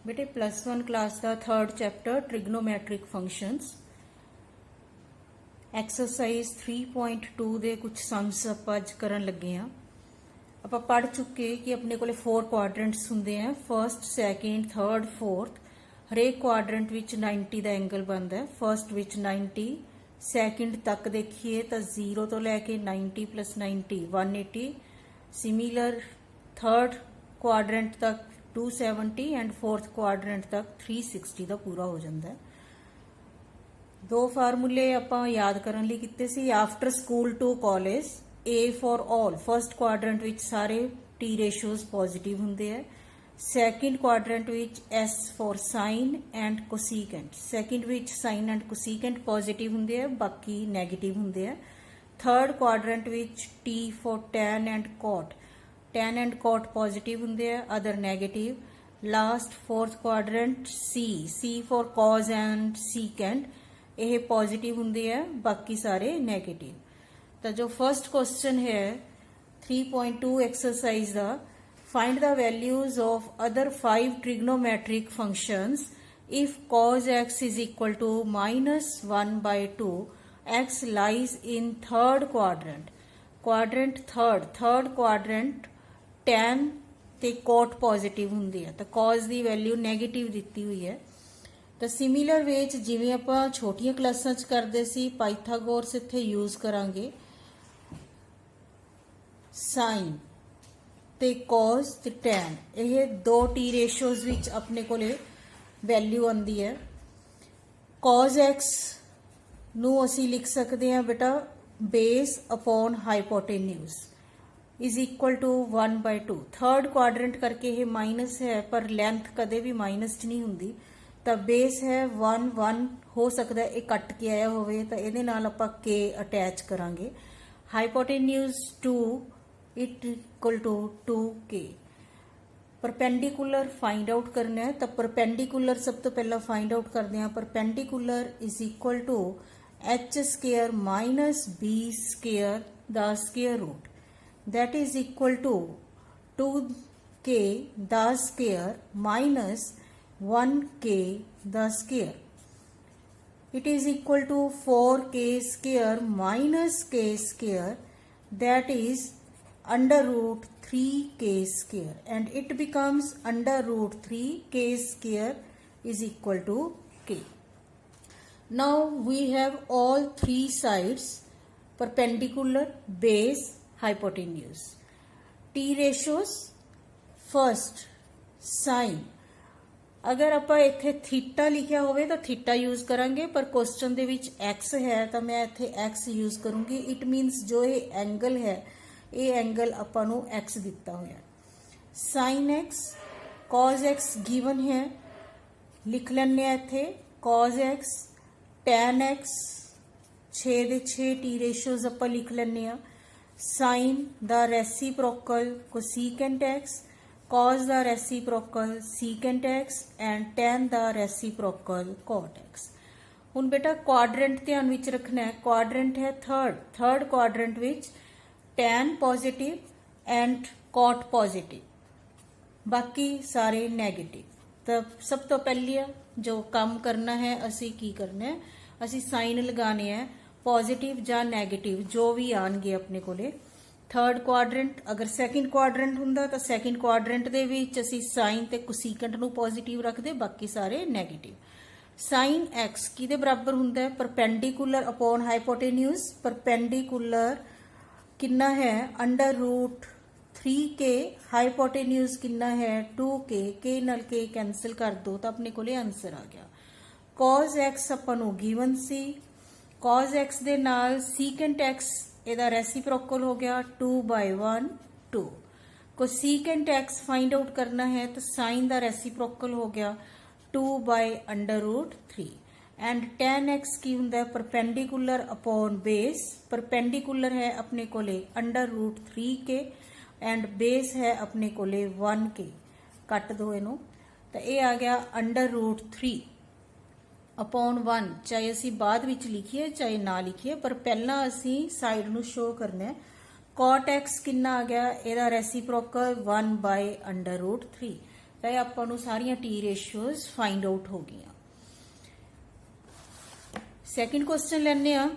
बेटे +1 क्लास का 3rd chapter ट्रिग्नोमैट्रिक functions exercise 3.2 ਦੇ ਕੁਝ ਸਮਸ ਆਪਾਂ ਅੱਜ ਕਰਨ ਲੱਗੇ ਆ। ਆਪਾਂ ਪੜ ਚੁੱਕੇ ਕਿ ਆਪਣੇ ਕੋਲੇ 4 ਕੁਆਡਰੈਂਟਸ ਹੁੰਦੇ ਆ, ਫਰਸਟ, ਸੈਕਿੰਡ, ਥਰਡ, ਫੋਰਥ। ਹਰੇਕ ਕੁਆਡਰੈਂਟ ਵਿੱਚ 90 ਦਾ ਐਂਗਲ ਬਣਦਾ ਹੈ। ਫਰਸਟ ਵਿੱਚ 90, ਸੈਕਿੰਡ ਤੱਕ ਦੇਖੀਏ ਤਾਂ 0 ਤੋਂ ਲੈ ਕੇ 90 + 90 180। ਸਿਮਿਲਰ ਥਰਡ ਕੁਆਡਰੈਂਟ ਤੱਕ 270 ਐਂਡ ਫੋਰਥ ਕੁਆਡਰੈਂਟ ਤੱਕ 360 ਦਾ ਪੂਰਾ ਹੋ ਜਾਂਦਾ ਹੈ। ਦੋ ਫਾਰਮੂਲੇ ਆਪਾਂ ਯਾਦ ਕਰਨ ਲਈ ਕੀਤੇ ਸੀ। After school to college, A for all, first quadrant ਵਿੱਚ ਸਾਰੇ T ਰੇਸ਼ੀਓਜ਼ ਪੋਜ਼ਿਟਿਵ ਹੁੰਦੇ ਆ। ਸੈਕਿੰਡ ਕੁਆਡਰੈਂਟ ਵਿੱਚ S for sine and cosecant, second ਵਿੱਚ ਸਾਈਨ ਐਂਡ ਕੋਸੀਕੈਂਟ ਪੋਜ਼ਿਟਿਵ ਹੁੰਦੇ ਆ, ਬਾਕੀ ਨੈਗੇਟਿਵ ਹੁੰਦੇ ਆ। ਥਰਡ ਕੁਆਡਰੈਂਟ ਵਿੱਚ T for tan and cot, tan and cot positive होंगे, other negative. Last fourth quadrant C for cos and secant, ये positive होंगे, बाकी सारे नेगेटिव। तो जो फर्स्ट क्वेश्चन है 3.2 एक्सरसाइज का, find the values of other 5 trigonometric functions if cos x is equal to -1/2, x lies in third quadrant. Quadrant third quadrant tan ते cot positive होंगी है, तो कॉज की वैल्यू नैगेटिव दी हुई है। तो सिमिलर वे जिवें आपां छोटियां क्लासां च करदे सी, पाइथागोरस इत्थे यूज करांगे। साइन ते कॉज ते टैन, ये दो टी रेशियोज विच अपने कोले वैल्यू आंदी है। कॉज एक्स नूं असीं लिख सकते हैं बेटा base upon hypotenuse is equal to 1/2। Third quadrant करके ये माइनस है, पर लेंथ कदे भी माइनस च नहीं होंगी। तो बेस है 1 हो सकता है ये कट के आया होवे, तो ये नाल आपां k अटैच करांगे। Hypotenuse 2 it equal to 2k। Perpendicular find out करना है, तो परपेंडिकुलर सब तो पहला फाइंड आउट करते हैं। Perpendicular is equal to h² minus b² the square root, that is equal to 2k the square minus 1k the square. It is equal to 4k square minus k square, that is under root 3k square, and it becomes under root 3k square is equal to k. Now we have all three sides perpendicular, base, hypotenuse. T ratios first sine, अगर आप इत्थे theta लिखा होवे तो theta use करांगे, पर question दे विच x है तो मैं इत्थे एक्स यूज करूंगी। इट मीनस जो ये एंगल है, ये एंगल आपां नूं एक्स दिता होया। Sine x, cos x given है, लिख लैने इत्थे कॉज एक्स, टैन एक्स 6 दे 6 टी रेशियोज आपां लिख लैने आ। Sine the reciprocal cosecant x, cos the reciprocal secant x and tan the reciprocal cot x. हुण बेटा क्वाड्रेंट ध्यान विच रखना है, क्वाड्रेंट है थर्ड क्वाड्रेंट विच tan positive and cot positive, बाकी सारे नैगेटिव। तो सब तो पहले जो काम करना है असी की करना है, असी साइन लगाने हैं, पॉजिटिव या नैगेटिव जो भी आएंगे अपने कोले। थर्ड क्वाड्रेंट अगर सैकेंड क्वाड्रेंट हुंदा तो सैकेंड क्वाड्रेंट दे विच असीं साइन ते कोसीकेंट नूं पॉजिटिव रखदे, बाकी सारे नैगेटिव। साइन एक्स किहदे बराबर हुंदा है? Perpendicular upon hypotenuse. परपेंडिकुलर कितना है? अंडर रूट 3k, हाइपोटेन्यूज कितना है? 2k, k नाल k कैंसिल कर दो तो अपने कोले आंसर आ गया। कॉज एक्स आपां नूं गिवन सी, कॉज एक्स दे नाल सीकेंट एक्स इहदा रेसिप्रोकल हो गया 2/1 2। कोसीकेंट एक्स फाइंड आउट करना है तो साइन दा रेसिप्रोकल हो गया 2/√3। एंड टैन एक्स की हुंदा है? Perpendicular upon base. परपेंडिकुलर है अपने कोले √3k एंड बेस है अपने कोले 1k। कट दो इनू, तो ये आ गया √3 अपॉन 1। चाहे असी बाद विच लिखिए चाहे ना लिखिए, पर पहला असी साइड नूं शो करना है। कॉट एक्स कितना आ गया? इहदा रेसिप्रोकल 1/√3। तो ये आपां नूं सारियां टी रेशियोज फाइंड आउट हो गई। सैकेंड क्वेश्चन लैने आ,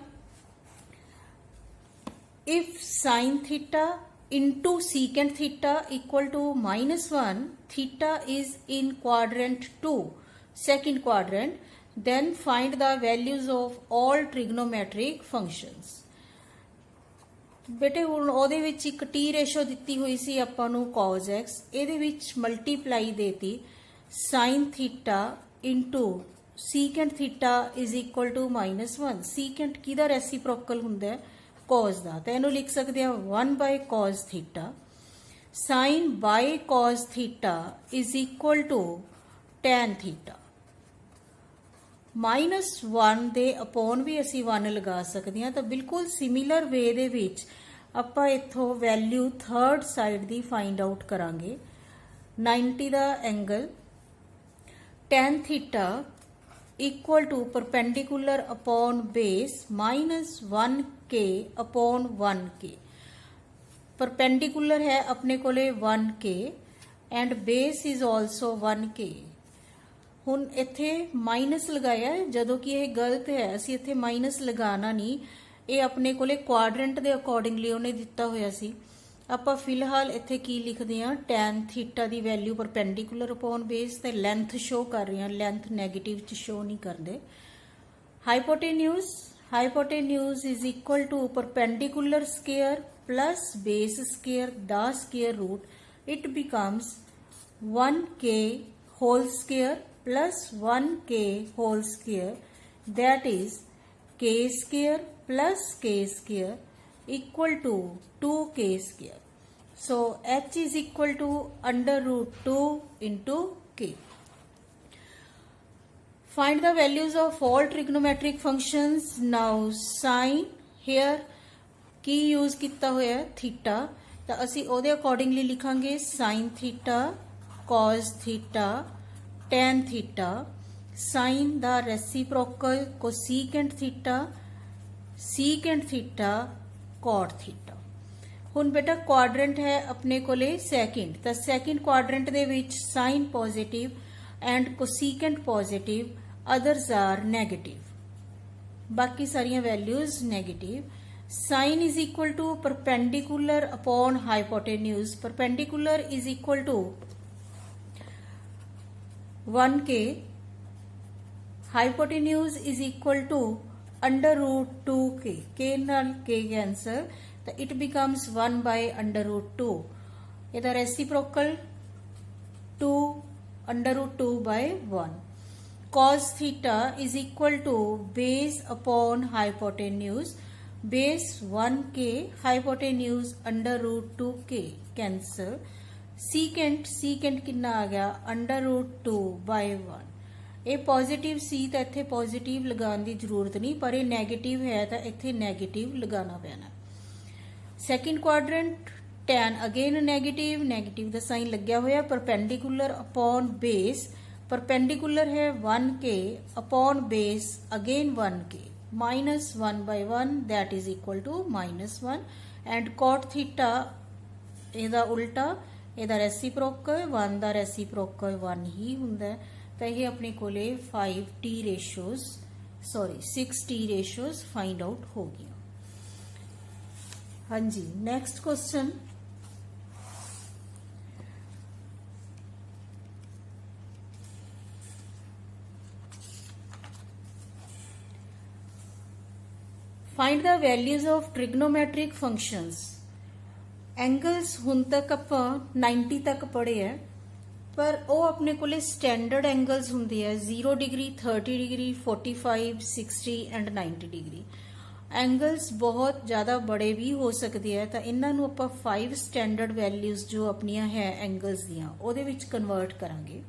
if sine theta into secant theta equal to -1, theta is in quadrant 2, second quadrant, then find the values of all trigonometric functions। बेटे हुण ਉਹਦੇ ਵਿੱਚ ਇੱਕ t ਰੇਸ਼ੋ ਦਿੱਤੀ ਹੋਈ ਸੀ ਆਪਾਂ ਨੂੰ cos x, ਇਹਦੇ ਵਿੱਚ ਮਲਟੀਪਲਾਈ ਦੇਤੀ sin theta into secant theta is equal to -1। secant ਕਿਹਦਾ ਰੈਸੀਪ੍ਰੋਕਲ ਹੁੰਦਾ ਹੈ, cos ਦਾ, ਤਾਂ ਇਹਨੂੰ ਲਿਖ ਸਕਦੇ ਆ 1 by cos theta sin by cos theta is equal to tan theta। -1 ਦੇ upon ਵੀ ਅਸੀਂ 1 ਲਗਾ ਸਕਦੇ ਹਾਂ। ਤਾਂ ਬਿਲਕੁਲ ਸਿਮਿਲਰ ਵੇ ਦੇ ਵਿੱਚ ਆਪਾਂ ਇੱਥੋਂ ਵੈਲਿਊ ਥਰਡ ਸਾਈਡ ਦੀ ਫਾਈਂਡ ਆਊਟ ਕਰਾਂਗੇ। 90 ਦਾ angle tan theta equal to perpendicular upon base -1k upon 1k। perpendicular है अपने कोले 1k and base is also 1k। हुण इत्थे माइनस लगाया जदों कि यह गलत है, असी इत्थे माइनस लगाना नहीं, ये अपने कोले क्वाड्रेंट दे अकॉर्डिंगली उन्हें दिता होया सी। ਆਪਾਂ ਫਿਲਹਾਲ ਇੱਥੇ ਕੀ ਲਿਖਦੇ ਹਾਂ, tan ਥੀਟਾ ਦੀ ਵੈਲਿਊ ਪਰਪੈਂਡੀਕੂਲਰ ਅਪੋਨ ਬੇਸ ਤੇ ਲੈਂਥ ਸ਼ੋ ਕਰ ਰਹੇ ਹਾਂ, ਲੈਂਥ ਨੈਗੇਟਿਵ ਚ ਸ਼ੋ ਨਹੀਂ ਕਰਦੇ। Hypotenuse is equal to perpendicular square plus base square the square root, it becomes 1k whole square plus 1k whole square, that is k square plus k square equal to 2k square। So h is equal to under root 2 into k। Find the values of all trigonometric functions। Now sin here की use किया होया theta, तो असी ओदे accordingly लिखांगे sin theta cos theta tan theta, sin दा reciprocal cosecant theta secant theta cot theta. हुण बेटा क्वाड्रेंट है अपने कोले सेकंड, तो सेकंड क्वाड्रेंट दे विच sin positive and cosecant positive, others are negative, बाकी सारियां values negative. Sin is equal to perpendicular upon hypotenuse, perpendicular is equal to 1k, hypotenuse is equal to under root 2k, k नाल k cancel, तो it becomes 1 by under root 2, इधर reciprocal 2 under root 2 by 1। Cos theta is equal to base upon hypotenuse, base 1k hypotenuse under root 2k cancel, cosecant कितना आ गया under root 2 bye 1। ये positive सी तो इत्थे positive लगाने की जरूरत नहीं, पर ये नैगेटिव है तो इत्थे नैगेटिव लगाना पैना। Second quadrant tan again negative का साइन लग्या होया, परपेंडिकुलर अपॉन बेस, परपेंडिकुलर है 1k upon base again 1k, -1 by 1 that is equal to -1, and cot theta ਇਹਦਾ ਉਲਟਾ, ਇਹਦਾ ਰੈਸੀਪ੍ਰੋਕਲ 1 ਦਾ ਰੈਸੀਪ੍ਰੋਕਲ 1 ਹੀ ਹੁੰਦਾ ਹੈ। ਤਾਂ ਇਹ ਆਪਣੇ ਕੋਲੇ 6 टी रेशियोज फाइंड आउट हो गया। हाँ जी, next question, find the values of trigonometric functions. Angles हुण तक आपां 90 तक पढ़े है, पर वो अपने कोले स्टैंडर्ड एंगल्स हुंदे है 0 degree, 30 degree, 45, 60 and 90 degree. Angles बहुत ज़्यादा बड़े भी हो सकते हैं, तो इन्हां नूं आपां 5 स्टैंडर्ड वैल्यूज जो अपनियां है एंगल्स दियां ਉਹਦੇ ਵਿੱਚ कन्वर्ट करांगे।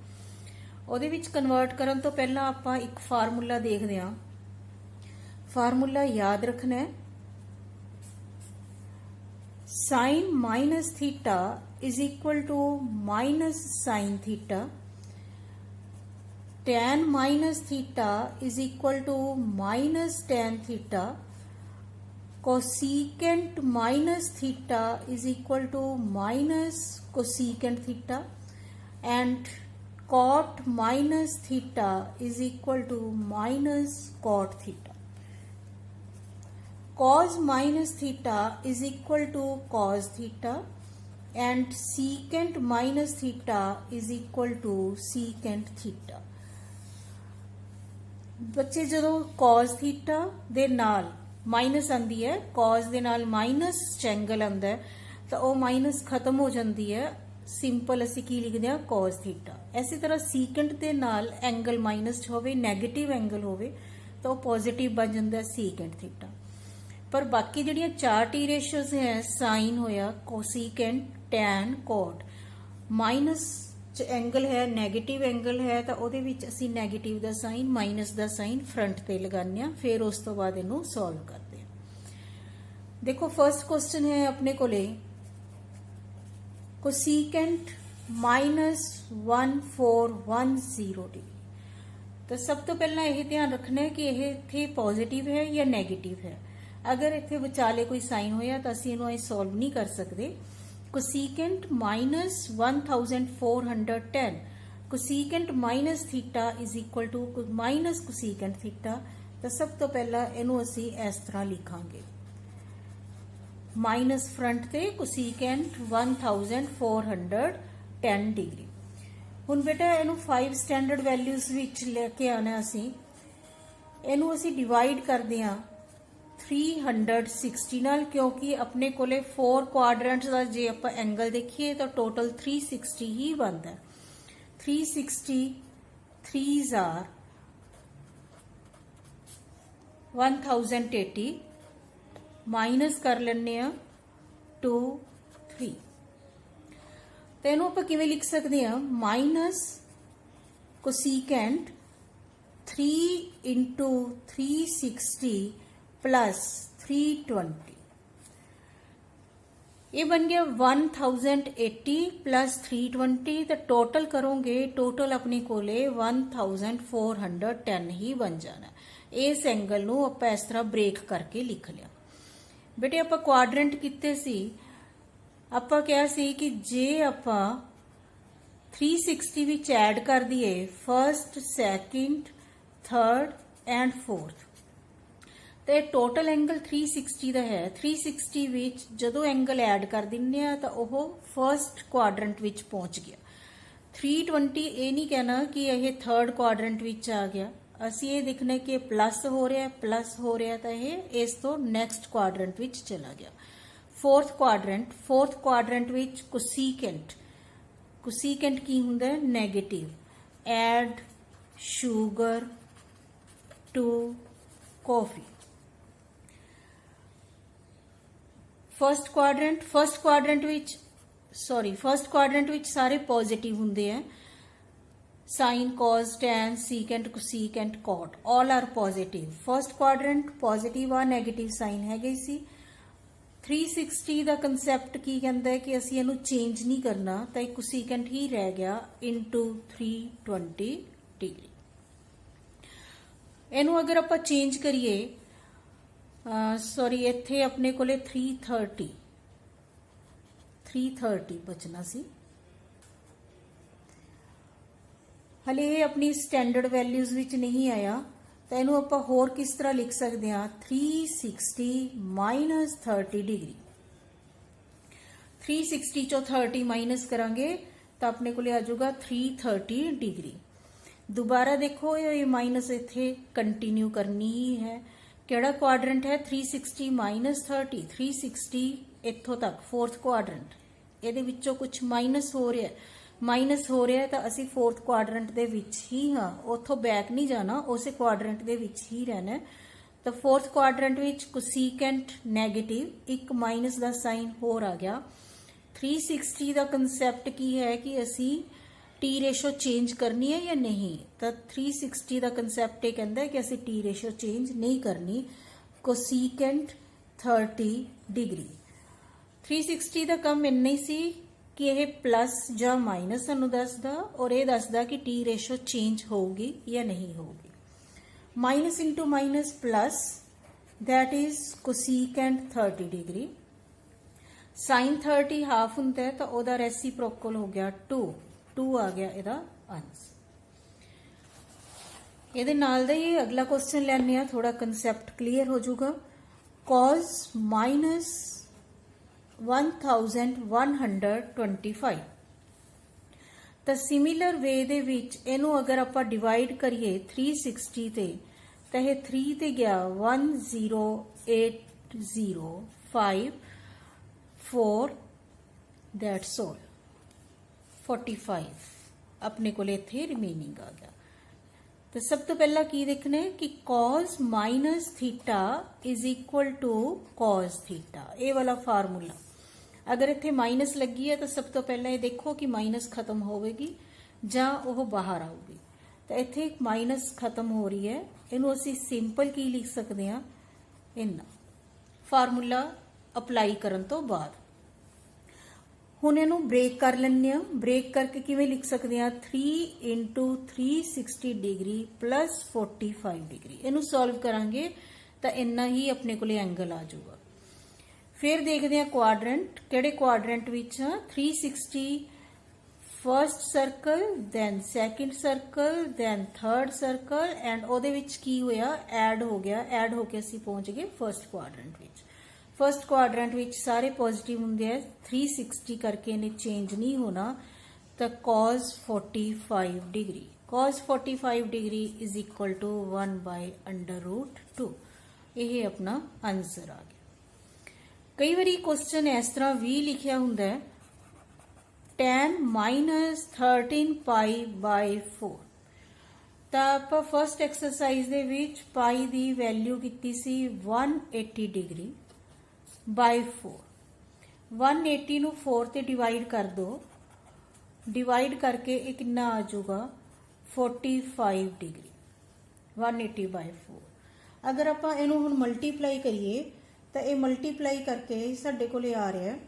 ਉਹਦੇ ਵਿੱਚ कन्वर्ट करन तो पहला आपां एक फार्मूला देखदे हां। फार्मूला याद रखना है, sine minus theta is equal to minus sine theta, tan minus theta is equal to minus tan theta, cosecant minus theta is equal to minus cosecant theta, and cot minus theta is equal to minus cot theta. Cos minus theta is equal to cos theta and secant minus theta is equal to secant theta. बच्चे ਜਦੋਂ cos theta ਦੇ ਨਾਲ minus ਆਂਦੀ ਹੈ, cos ਦੇ ਨਾਲ minus angle ਆਂਦਾ ਹੈ ਤਾਂ ਉਹ ਮਾਈਨਸ ਖਤਮ ਹੋ ਜਾਂਦੀ ਹੈ, ਸਿੰਪਲ ਅਸੀਂ ਕੀ ਲਿਖਦੇ ਹਾਂ cos theta। ਇਸੇ ਤਰ੍ਹਾਂ secant ਦੇ ਨਾਲ ਐਂਗਲ ਮਾਈਨਸ ਹੋਵੇ, ਨੈਗੇਟਿਵ ਐਂਗਲ ਹੋਵੇ ਤਾਂ ਉਹ ਪੋਜ਼ਿਟਿਵ ਬਣ ਜਾਂਦਾ ਹੈ secant theta। पर बाकी ਜਿਹੜੀਆਂ ਚਾਰ टी ਰੇਸ਼ੀਓਜ਼ ਹੈ, ਸਾइन ਹੋਇਆ, ਕੋਸੀਕੈਂਟ, ਟੈਨ, ਕੋਟ, ਮਾਈਨਸ ਚ ਐਂਗਲ ਹੈ, ਨੈਗੇਟਿਵ ਐਂਗਲ ਹੈ ਤਾਂ ਉਹਦੇ ਵਿੱਚ ਅਸੀਂ ਨੈਗੇਟਿਵ ਦਾ ਸਾਈਨ, ਮਾਈਨਸ ਦਾ ਸਾਈਨ ਫਰੰਟ ਤੇ ਲਗਾਉਂਦੇ ਆ, ਫਿਰ ਉਸ ਤੋਂ ਬਾਅਦ ਇਹਨੂੰ ਸੋਲਵ ਕਰਦੇ ਆ। ਦੇਖੋ ਫਰਸਟ ਕੁਐਸਚਨ ਹੈ ਆਪਣੇ ਕੋਲੇ ਕੋਸੀਕੈਂਟ -1410 डिग्री। तो सब तो पहला यह ध्यान रखना है कि यह इत्थे पॉजिटिव है या नैगेटिव है। अगर इत्थे विचाले कोई साइन होया तो असीं इहनूं सॉल्व नहीं कर सकते। Cosecant -1410 cosecant minus theta is equal to minus cosecant theta. तो सब तो पहला इहनूं असीं इस तरह लिखांगे, माइनस फ्रंट ते कोसीकेंट 1410 डिग्री। हुण बेटा इहनूं 5 स्टैंडर्ड वैल्यूज विच लेके आना, असीं इहनूं असीं डिवाइड करदे हां 360 नाल, क्योंकि अपने कोले 4 क्वाड्रेंट्स का जे आप एंगल देखिए तो टोटल 360 ही बनता है। 360 3s आर 1080 माइनस कर लेने 2 3। तो इहनूं आपां किवें लिख सकते हैं, माइनस कोसीकेंट 3 इंटू 360 प्लस 320, ये बन गया 1080 प्लस 320। तो टोटल करोगे, टोटल अपने कोले 1410 ही बन जाना। इस एंगल नूं आपां इस तरह ब्रेक करके लिख लिया। बेटे आपां क्वाड्रेंट किते सी, आपां कहा सी कि जे आपां 360 विच ऐड कर दिए first, second, third and fourth, तो टोटल एंगल 360 का है। 360 विच जदों एंगल ऐड कर दिंने तो वह फर्स्ट क्वाड्रेंट विच पहुंच गया। 320 ये नहीं कहना कि यह थर्ड क्वाड्रेंट विच आ गया, असी ये देखना कि प्लस हो रहा है, प्लस हो रहा तो यह इस तो नैक्सट क्वाड्रेंट विच चला गया। फोर्थ क्वाड्रेंट विच कोसीकेंट, कोसीकेंट की हुंदा है negative, add sugar to coffee. First quadrant विच सारे पॉजिटिव हुंदे हैं, sine, cos, tan, secant, cosecant, cot all are positive. First quadrant positive आ, नेगेटिव साइन है गई सी। 360 का कंसैप्ट की कहता है कि असी इहनूं चेंज नहीं करना, तो एक कोसीकेंट ही रह गया इंटू 320 डिग्री। इहनूं अगर आपां चेंज करिए, सॉरी इत्थे अपने कोले 330 बचना सी। हले ये अपनी स्टैंडर्ड वैल्यूज विच नहीं आया, तो इहनूं आपां होर किस तरह लिख सकते हैं, 360 माइनस 30 डिग्री। 360 चो 30 माइनस करांगे तो अपने को आ जाऊगा 330 डिग्री। दोबारा देखो ये माइनस इत्थे कंटिन्यू करनी ही है। केड़ा क्वाड्रेंट है, 360 माइनस 30, 360 इत्थों तक फोर्थ क्वाड्रेंट, ये विचों कुछ माइनस हो रहा है, तो असी फोर्थ क्वाड्रेंट दे विच ही हाँ, उथों बैक नहीं जाना, उस क्वाड्रेंट दे विच ही रहना। तो फोर्थ क्वाड्रेंट विच कोसीकेंट नैगेटिव, एक माइनस का साइन होर आ गया। 360 का कंसैप्ट की है कि असी टी रेशो चेंज करनी है या नहीं, तो 360 का कंसैप्ट ये कहता है कि असी टी रेशो चेंज नहीं करनी। Cosecant 30 degree. 360 का कम इन्ना ही सी कि यह प्लस या माइनस सानू दसदा, और यह दसदा कि टी रेशो चेंज होगी या नहीं होगी। Minus into minus plus, that is cosecant 30 degree. Sine 30 half होंदा है तो वह रेसिप्रोकल हो गया 2, 2 आ गया ਇਹਦਾ आंसर। ਇਹਦੇ ਨਾਲ ਦਾ ਹੀ ਅਗਲਾ क्वेश्चन ਲੈਣੇ ਆ, थोड़ा कंसेप्ट क्लियर हो जाऊगा। cos माइनस 1125 ਤਾਂ ਸਿਮਿਲਰ ਵੇ ਦੇ ਵਿੱਚ ਇਹਨੂੰ ਅਗਰ ਆਪਾਂ ਡਿਵਾਈਡ ਕਰੀਏ 360 ਤੇ ਤਾਂ ਇਹ 3 ਤੇ ਗਿਆ 10805 दैट्स ऑल 45 अपने को इत्थे रिमेनिंग आ गया। तो सब तो पहला की देखना है कि cos minus theta is equal to cos theta, ये वाला फार्मूला। अगर इत्थे माइनस लगी है तो सब तो पहला ये देखो कि माइनस खत्म होगी जां वो बाहर आऊगी। तो इत्थे माइनस खत्म हो रही है, इनू असी सिंपल की लिख सकते हैं इन्ना फार्मूला अप्लाई करन तो बाद। हुण इनू ब्रेक कर लैंदे आ, ब्रेक करके किवें लिख सकते हैं 3 इंटू 360 डिग्री प्लस 45 डिग्री। इनू सॉल्व करांगे तो इन्ना ही अपने को एंगल आ जाऊगा। फिर देखते हैं क्वाड्रेंट, किहड़े क्वाड्रेंट विच 360 first circle then second circle then third circle and उहदे विच की होया ऐड हो गया, ऐड होके असीं पहुंच गए फर्स्ट क्वाड्रेंट विच। फर्स्ट क्वाड्रेंट विच सारे पॉजिटिव होंगे है, 360 करके इन्हें चेंज नहीं होना। तो cos 45 degree, cos 45 degree is equal to 1/√2। यह अपना आंसर आ गया। कई बारी क्वेश्चन इस तरह भी लिखा होंगे है tan माइनस 13π/4। तो आप फर्स्ट एक्सरसाइज दे विच पाई दी वैल्यू की सी 180 डिग्री बाय 4। 180 नू 4 ते डिवाइड कर दो, डिवाइड करके ये कितना आ जाऊगा 45 डिग्री 180/4। अगर आप इनू हुण मल्टीप्लाई करिए तो ये मल्टीप्लाई करके साडे कोले आ रहा है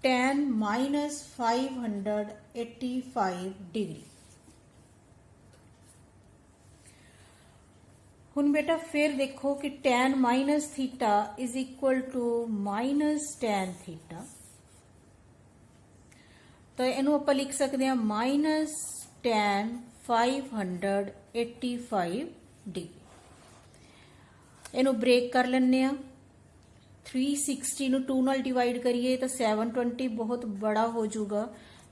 tan माइनस 585 डिग्री। हुण बेटा फिर देखो कि tan minus theta is equal to minus tan theta. तो इनू आप लिख सकते हैं माइनस tan 585 डिग्री। इनू ब्रेक कर लेने आ, 360 नू 2 नाल डिवाइड करिए तो 720 बहुत बड़ा हो जाऊगा।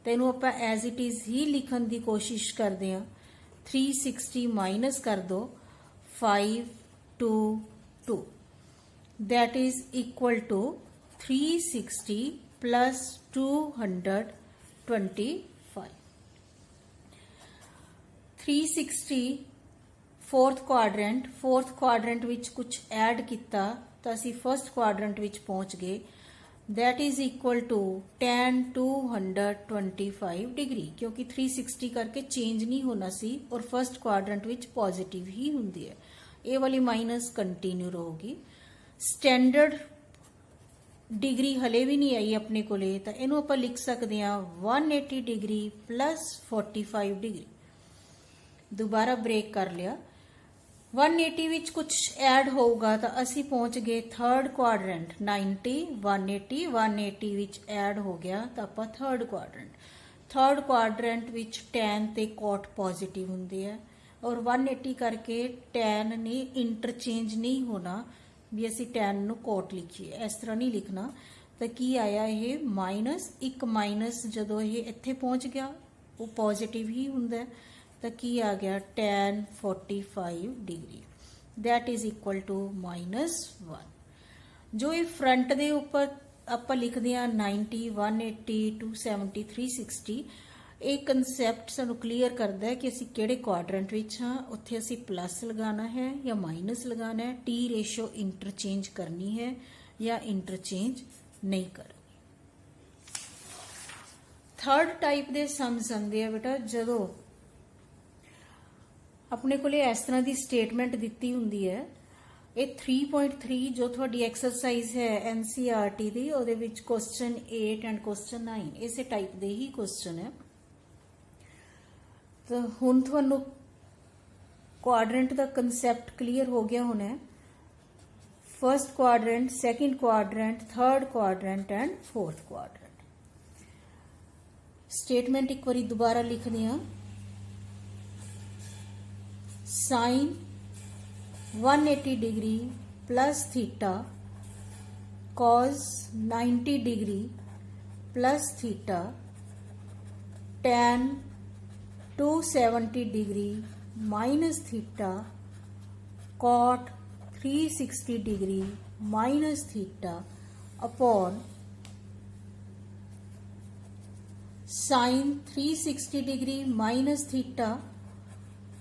तो इनू आप एज इट इज ही लिखन की कोशिश करते हैं। 360 माइनस कर दो 522 that is equal to 360 plus 225। 360 fourth quadrant विच कुछ ऐड किया तो असी फर्स्ट क्वाड्रेंट विच पहुंच गए। That is equal to tan 225 degree, क्योंकि 360 करके चेंज नहीं होना सी और फर्स्ट क्वाड्रेंट विच पॉजिटिव ही होंदी है। ये वाली माइनस कंटिन्यू रहेगी। स्टैंडर्ड डिग्री हले भी नहीं आई अपने को, तो इनू आप लिख सकते हैं 180 डिग्री प्लस 45 डिग्री। दोबारा ब्रेक कर लिया, 180 विच कुछ ऐड होगा तो असी पहुंच गए थर्ड क्वाड्रेंट 90 180 विच ऐड हो गया तो आप थर्ड क्वाड्रेंट विच tan ते cot पॉजिटिव होंगे है और 180 करके tan ने इंटरचेंज नहीं होना भी असी tan नू cot लिखिए, इस तरह नहीं लिखना। तो की आया ये माइनस, एक माइनस जदों ये इत्थे पहुंच गया वो पॉजिटिव ही होंगे। तो की आ गया tan 45 degree that is equal to -1। जो ये फ्रंट दे ऊपर आप लिखते हैं 90 180 270 360, ये कंसैप्ट सानू क्लीयर करता है कि असी किहड़े क्वाड्रेंट विच हाँ, उत्थे असी प्लस लगाना है या माइनस लगाना है, टी रेशो इंटरचेंज करनी है या इंटरचेंज नहीं करनी। थर्ड टाइप दे सम्स आंदे आ बेटा जदों अपने को इस तरह की स्टेटमेंट दी होंगी है। ये 3.3 जो थोड़ी एक्सरसाइज है NCERT दी, उहदे विच क्वेश्चन 8 एंड क्वेश्चन 9 इस टाइप के ही क्वेश्चन है। तो हुण तुहानू क्वाड्रेंट का कंसैप्ट क्लीयर हो गया होना है। First quadrant, second quadrant, third quadrant and fourth quadrant. Statement एक बारी दोबारा लिखते हैं, sine 180 degree plus theta cos 90 degree plus theta tan 270 degree minus theta cot 360 degree minus theta upon sine 360 degree minus theta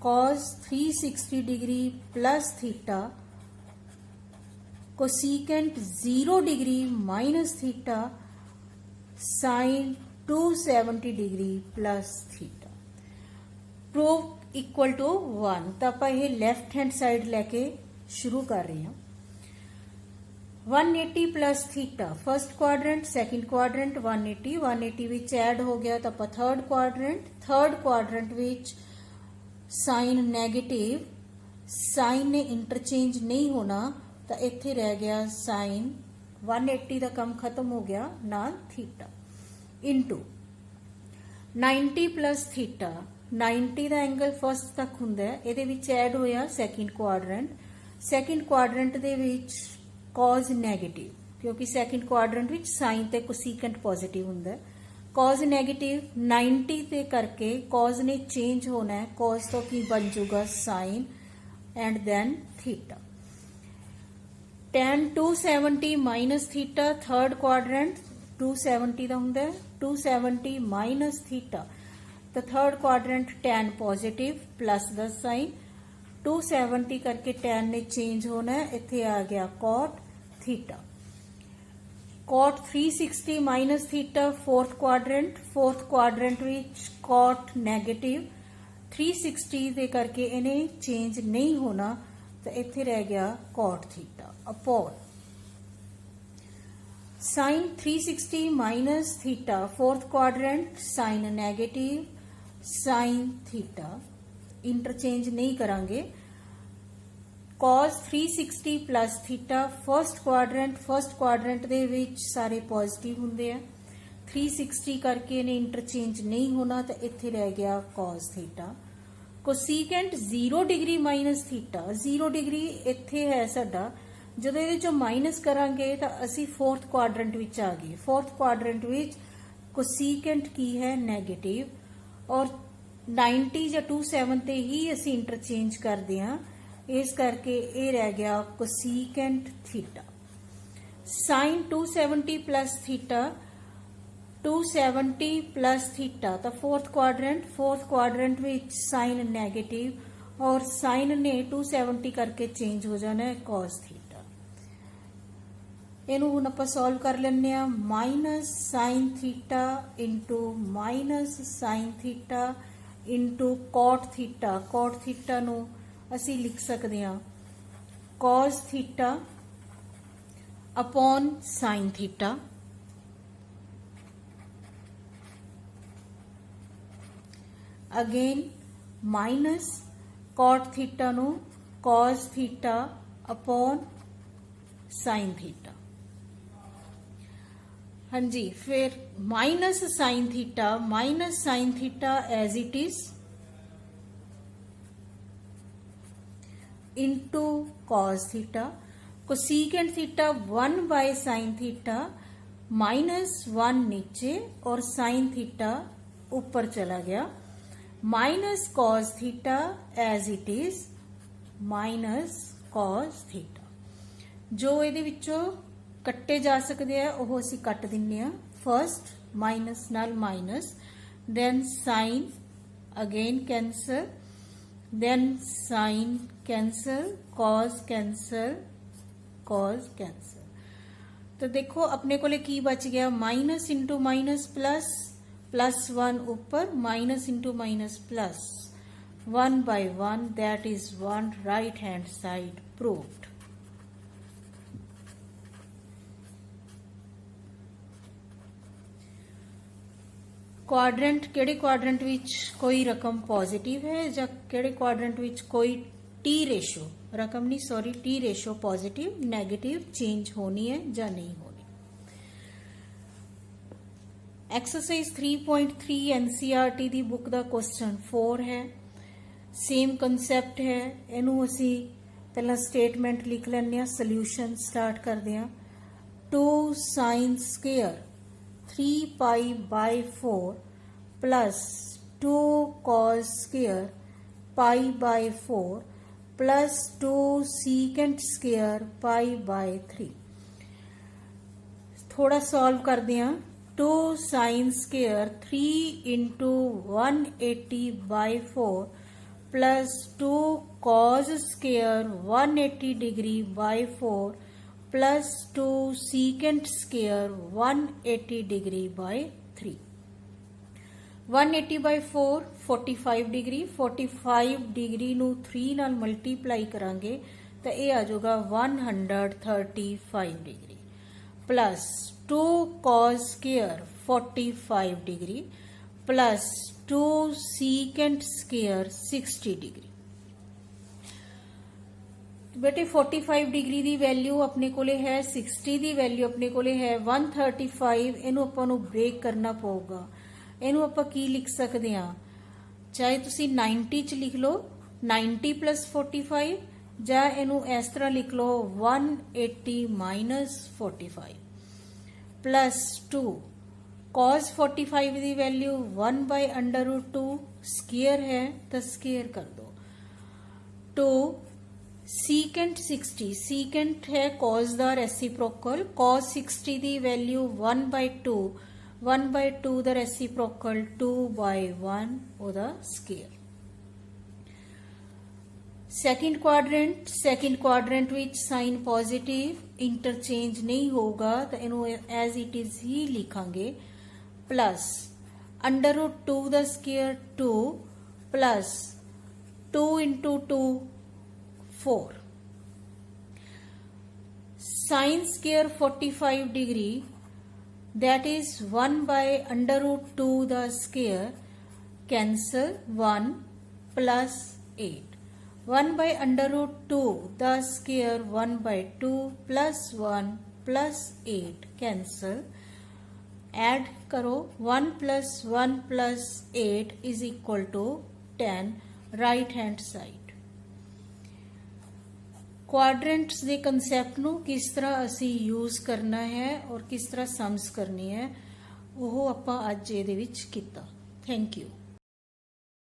cos 360 degree plus theta cosecant 0 degree minus theta sine 270 degree plus theta. Proof equal to 1। तो आप ये left hand side लैके शुरू कर रहे हैं। 180 plus theta first quadrant second quadrant 180 विच add हो गया तो आप थर्ड क्वाड्रेंट विच साइन नैगेटिव, साइन ने इंटरचेंज नहीं होना तो इत्थे रह गया साइन 180 का काम खत्म हो गया नाल थीटा इंटू 90 प्लस थीटा 90 का एंगल फर्स्ट तक हुंदा है, इहदे विच ऐड होया सैकेंड क्वाड्रेंट दे विच कॉज नैगेटिव क्योंकि सैकेंड क्वाड्रेंट विच साइन ते कोसिकेंट पॉजिटिव हुंदा है। कॉज नैगेटिव 90 ते करके कॉज ने चेंज होना है, कॉज तो की बन जाऊगा sine and then theta. tan 270 minus theta third quadrant 270 का हुंदा है, 270 माइनस थीटा तो third quadrant tan positive plus the sine 270 करके tan ने चेंज होना है, इत्थे आ गया cot theta. cot 360 minus theta fourth quadrant विच cot नेगेटिव 360 दे करके इन्हें चेंज नहीं होना तो इत्थे रह गया cot theta upon sine 360 minus theta fourth quadrant sine negative sine theta interchange नहीं करांगे। cos 360 plus theta first quadrant दे विच सारे पॉजिटिव हुंदे आ, 360 करके इन्हें इंटरचेंज नहीं होना तो इत्थे रह गया cos theta. Cosecant 0 degree minus theta 0 degree इत्थे है साडा, जदों इहदे चों माइनस करांगे तो असी फोर्थ क्वाड्रेंट विच आ गए। फोर्थ क्वाड्रेंट विच कोसिकेंट की है नैगेटिव और 90 या 27 ते ही असी इंटरचेंज करते हैं, इस करके ये रह गया cosecant theta. Sine 270 plus theta 270 plus theta तो फोर्थ क्वाड्रेंट विच साइन नेगेटिव और साइन ने 270 करके चेंज हो जाना है cos थीटा। इनू हुण आपां सॉल्व कर लैंदे आ, minus sine theta into minus sine theta into cot theta नू असी लिख सकते हैं cos theta upon sine theta again minus cot theta नू cos theta upon sine theta. हाँ जी, फिर minus sine theta as it is into cos theta cosecant theta 1 by sine theta minus 1 नीचे और साइन थीटा ऊपर चला गया minus cos theta as it is minus cos theta. जो इहदे विचों कट्टे जा सकते हैं वो असी कट दिन्ने आ, फर्स्ट माइनस नाल minus then sine again cancel then sine cancel cos cancel cos cancel. तो देखो अपने को की बच गया माइनस इंटू माइनस प्लस 1 ऊपर minus into minus plus 1 by 1 that is 1 right hand side proved। Quadrant केड़े क्वाड्रेंट विच कोई रकम पॉजिटिव है या केड़े क्वाड्रेंट विच कोई टी रेशो रकम नहीं sorry T ratio positive negative change होनी है या नहीं होनी। एक्सरसाइज 3.3 NCERT ਦੀ ਬੁੱਕ ਦਾ ਕੁਐਸਚਨ 4 ਹੈ। ਸੇਮ ਕੰਸੈਪਟ ਹੈ। ਇਹਨੂੰ ਅਸੀਂ ਪਹਿਲਾਂ ਸਟੇਟਮੈਂਟ ਲਿਖ ਲੈਂਦੇ ਹਾਂ, ਸੋਲੂਸ਼ਨ ਸਟਾਰਟ ਕਰਦੇ ਹਾਂ। 2 sin square 3 pi by 4 plus 2 cos square pi by 4 plus 2 secant square pi by 3। थोड़ा सॉल्व करते हैं। 2 sin square 3 into 180 by 4 plus 2 cos square 180 degree by 4 plus 2 secant square 180 degree by 3। 180 by 4 45 degree, 45 degree ਨੂੰ 3 ਨਾਲ multiply ਕਰਾਂਗੇ ਤਾਂ ਇਹ ਆ ਜਾਊਗਾ 135 degree plus 2 cos square 45 degree plus 2 secant square 60 degree। बेटे 45 डिग्री ਦੀ ਵੈਲਿਊ ਆਪਣੇ ਕੋਲੇ ਹੈ, 60 ਦੀ ਵੈਲਿਊ ਆਪਣੇ ਕੋਲੇ ਹੈ, 135 ਇਹਨੂੰ ਆਪਾਂ ਨੂੰ ਬ੍ਰੇਕ ਕਰਨਾ ਪਊਗਾ। ਇਹਨੂੰ ਆਪਾਂ ਕੀ ਲਿਖ ਸਕਦੇ ਹਾਂ, ਚਾਹੇ ਤੁਸੀਂ 90 ਚ ਲਿਖ ਲਓ 90 plus 45 ਜਾਂ ਇਹਨੂੰ ਇਸ ਤਰ੍ਹਾਂ ਲਿਖ ਲਓ 180 minus 45 plus 2 cos 45 the value 1 by under root 2 square ਹੈ ਤਾਂ ਸਕੁਅਰ ਕਰ ਦੋ। 2 secant 60 secant है cos ਦਾ reciprocal, cos 60 ਦੀ ਵੈਲਿਊ 1 by 2 1 by 2 ਦਾ reciprocal 2 by 1 ਉਹਦਾ ਸਕੁਅਰ। सेकंड क्वाड्रेंट विच साइन पॉजिटिव इंटरचेंज नहीं होगा तो इनू एज इट इज ही लिखांगे प्लस अंडर रूट 2 दा square 2 plus 2 into 2 4 sine square 45 degree that is 1 by under root 2 दा square cancel 1 plus 8 1 by under root 2 the square 1 by 2 plus 1 plus 8 cancel, add करो 1 plus 1 plus 8 is equal to 10 right hand side। Quadrants ਦੇ concept ਨੂੰ ਕਿਸ ਤਰ੍ਹਾਂ ਅਸੀਂ use ਕਰਨਾ ਹੈ ਔਰ ਕਿਸ ਤਰ੍ਹਾਂ ਸਮਸ ਕਰਨੀ ਹੈ ਉਹ ਆਪਾਂ ਅੱਜ ਇਹਦੇ ਵਿੱਚ ਕੀਤਾ। Thank you.